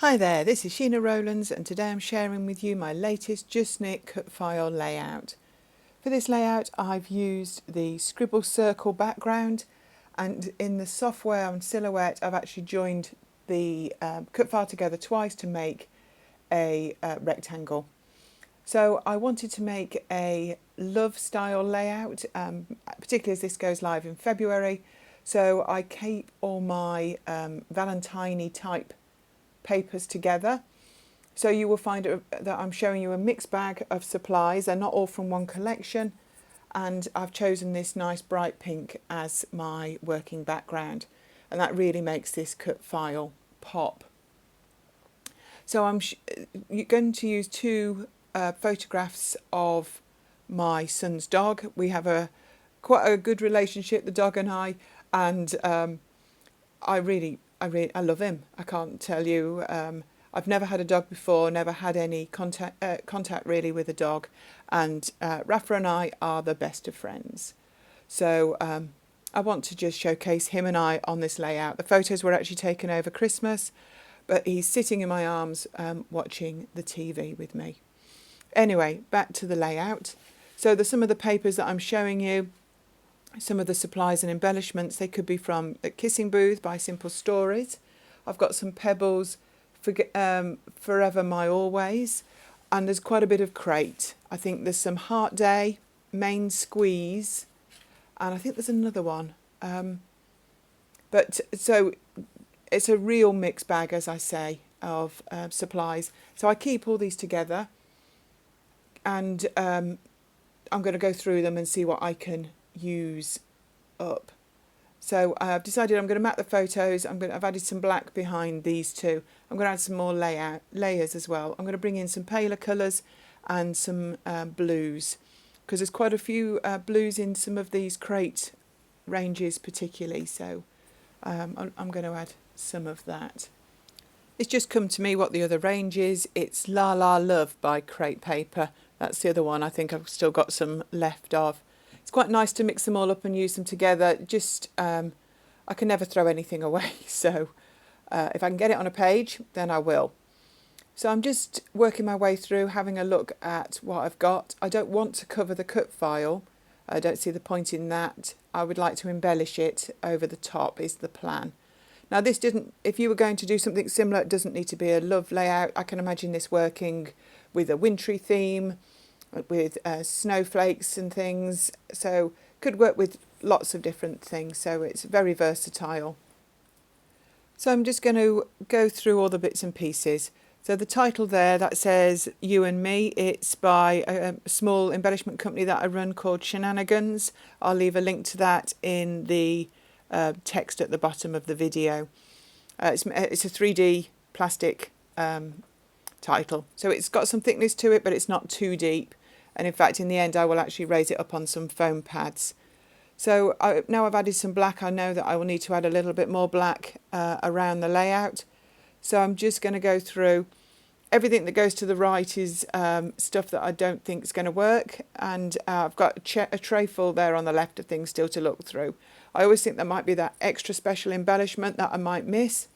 Hi there, this is Sheena Rowlands and today I'm sharing with you my latest Just Knit cut file layout. For this layout I've used the Scribble Circle background, and in the software on Silhouette I've actually joined the cut file together twice to make a rectangle. So I wanted to make a love style layout, particularly as this goes live in February. So I keep all my Valentine-y type papers together. So you will find that I'm showing you a mixed bag of supplies. They're not all from one collection, and I've chosen this nice bright pink as my working background, and that really makes this cut file pop. So I'm going to use two photographs of my son's dog. We have quite a good relationship, the dog and I, and I love him. I can't tell you. I've never had a dog before, never had any contact really with a dog, and Rafa and I are the best of friends. So I want to just showcase him and I on this layout. The photos were actually taken over Christmas, but he's sitting in my arms watching the TV with me. Anyway, back to the layout. So some of the papers that I'm showing you, some of the supplies and embellishments, they could be from the Kissing Booth by Simple Stories. I've got some pebbles, Forever My Always, and there's quite a bit of crate. I think there's some Heart Day, Main Squeeze, and I think there's another one. But so it's a real mixed bag, as I say, of supplies. So I keep all these together, and I'm going to go through them and see what I can use up. So I've decided I'm going to map the photos. I've added some black behind these two. I'm going to add some more layers as well. I'm going to bring in some paler colours and some blues, because there's quite a few blues in some of these crate ranges particularly. So I'm going to add some of that. It's just come to me what the other range is. It's La La Love by Crate Paper. That's the other one. I think I've still got some left of. It's quite nice to mix them all up and use them together. Just I can never throw anything away, so if I can get it on a page, then I will. So I'm just working my way through, having a look at what I've got. I don't want to cover the cut file. I don't see the point in that. I would like to embellish it over the top is the plan. Now this didn't, if you were going to do something similar, it doesn't need to be a love layout. I can imagine this working with a wintry theme, with snowflakes and things, so could work with lots of different things, so it's very versatile. So I'm just going to go through all the bits and pieces. So the title there that says You and Me, it's by a small embellishment company that I run called Shenanigans. I'll leave a link to that in the text at the bottom of the video. It's a 3D plastic title, so it's got some thickness to it, but it's not too deep. And in fact, in the end, I will actually raise it up on some foam pads. So now I've added some black. I know that I will need to add a little bit more black around the layout. So I'm just going to go through. Everything that goes to the right is stuff that I don't think is going to work. And I've got a tray full there on the left of things still to look through. I always think there might be that extra special embellishment that I might miss.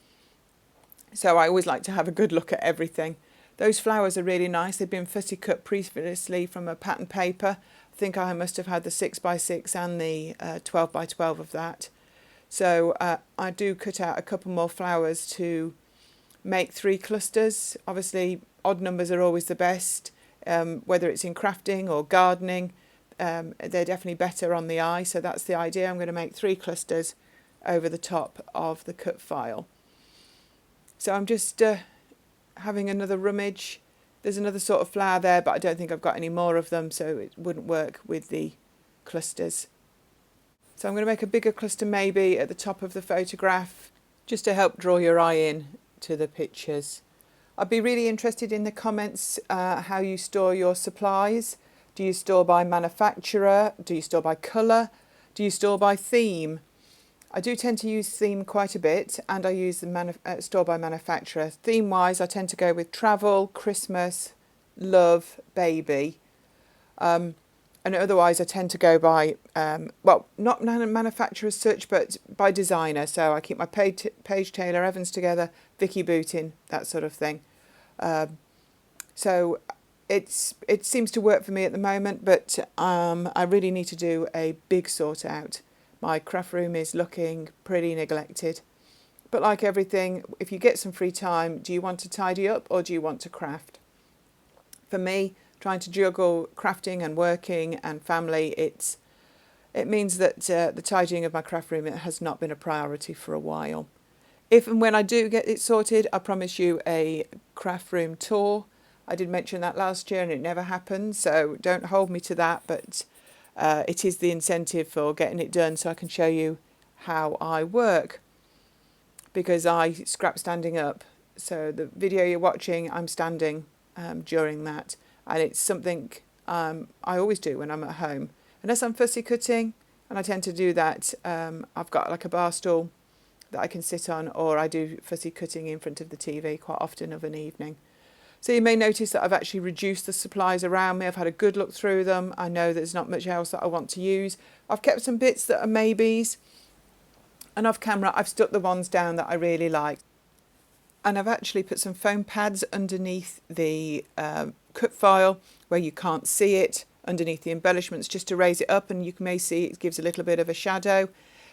So I always like to have a good look at everything. Those flowers are really nice. They've been fussy cut previously from a pattern paper. I think I must have had the 6x6 and the 12x12 of that. So I do cut out a couple more flowers to make 3 clusters. Obviously, odd numbers are always the best, whether it's in crafting or gardening. They're definitely better on the eye. So that's the idea. I'm going to make 3 clusters over the top of the cut file. So I'm just having another rummage. There's another sort of flower there, but I don't think I've got any more of them, so it wouldn't work with the clusters. So I'm going to make a bigger cluster maybe at the top of the photograph, just to help draw your eye in to the pictures. I'd be really interested in the comments how you store your supplies. Do you store by manufacturer? Do you store by colour? Do you store by theme? I do tend to use theme quite a bit, and I use the store by manufacturer. Theme-wise, I tend to go with travel, Christmas, love, baby. And otherwise, I tend to go by, well, not manufacturer as such, but by designer. So I keep my Page Taylor Evans together, Vicky booting, that sort of thing. So it seems to work for me at the moment, but I really need to do a big sort out. My craft room is looking pretty neglected. But like everything, if you get some free time, do you want to tidy up or do you want to craft? For me, trying to juggle crafting and working and family, it means that the tidying of my craft room has not been a priority for a while. If and when I do get it sorted, I promise you a craft room tour. I did mention that last year and it never happened, so don't hold me to that, but it is the incentive for getting it done so I can show you how I work, because I scrap standing up. So the video you're watching, I'm standing during that, and it's something I always do when I'm at home. Unless I'm fussy cutting, and I tend to do that, I've got like a bar stool that I can sit on, or I do fussy cutting in front of the TV quite often of an evening. So you may notice that I've actually reduced the supplies around me. I've had a good look through them. I know there's not much else that I want to use. I've kept some bits that are maybes, and off camera I've stuck the ones down that I really like. And I've actually put some foam pads underneath the cut file where you can't see it, underneath the embellishments, just to raise it up, and you may see it gives a little bit of a shadow.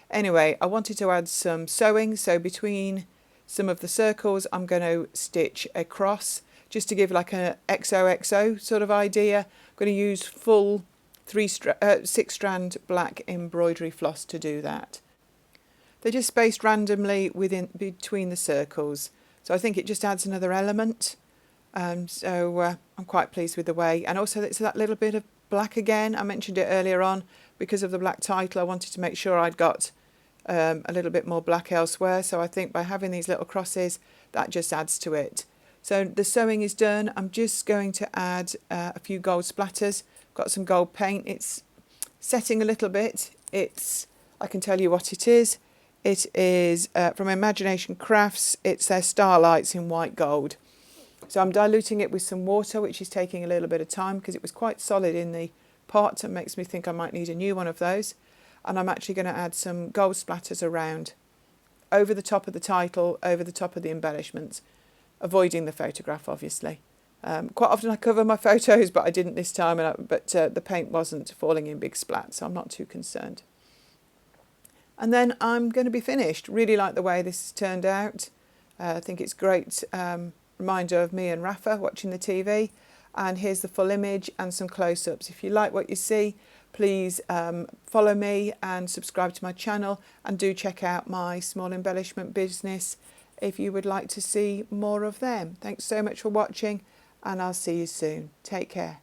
Anyway, I wanted to add some sewing, so between some of the circles I'm going to stitch a cross, just to give like an XOXO sort of idea. I'm going to use full 6-strand black embroidery floss to do that. They're just spaced randomly between the circles, so I think it just adds another element. So I'm quite pleased with the way, and also it's that little bit of black again. I mentioned it earlier on, because of the black title I wanted to make sure I'd got a little bit more black elsewhere, so I think by having these little crosses that just adds to it. So the sewing is done. I'm just going to add a few gold splatters. Got some gold paint. It's setting a little bit. I can tell you what it is. It is from Imagination Crafts. It's their Starlights in white gold. So I'm diluting it with some water, which is taking a little bit of time because it was quite solid in the pot and makes me think I might need a new one of those. And I'm actually going to add some gold splatters around, over the top of the title, over the top of the embellishments, avoiding the photograph obviously. Quite often I cover my photos, but I didn't this time, but the paint wasn't falling in big splats, so I'm not too concerned. And then I'm going to be finished. Really like the way this has turned out. I think it's great reminder of me and Rafa watching the TV. And here's the full image and some close-ups. If you like what you see, please follow me and subscribe to my channel, and do check out my small embellishment business if you would like to see more of them. Thanks so much for watching, and I'll see you soon. Take care.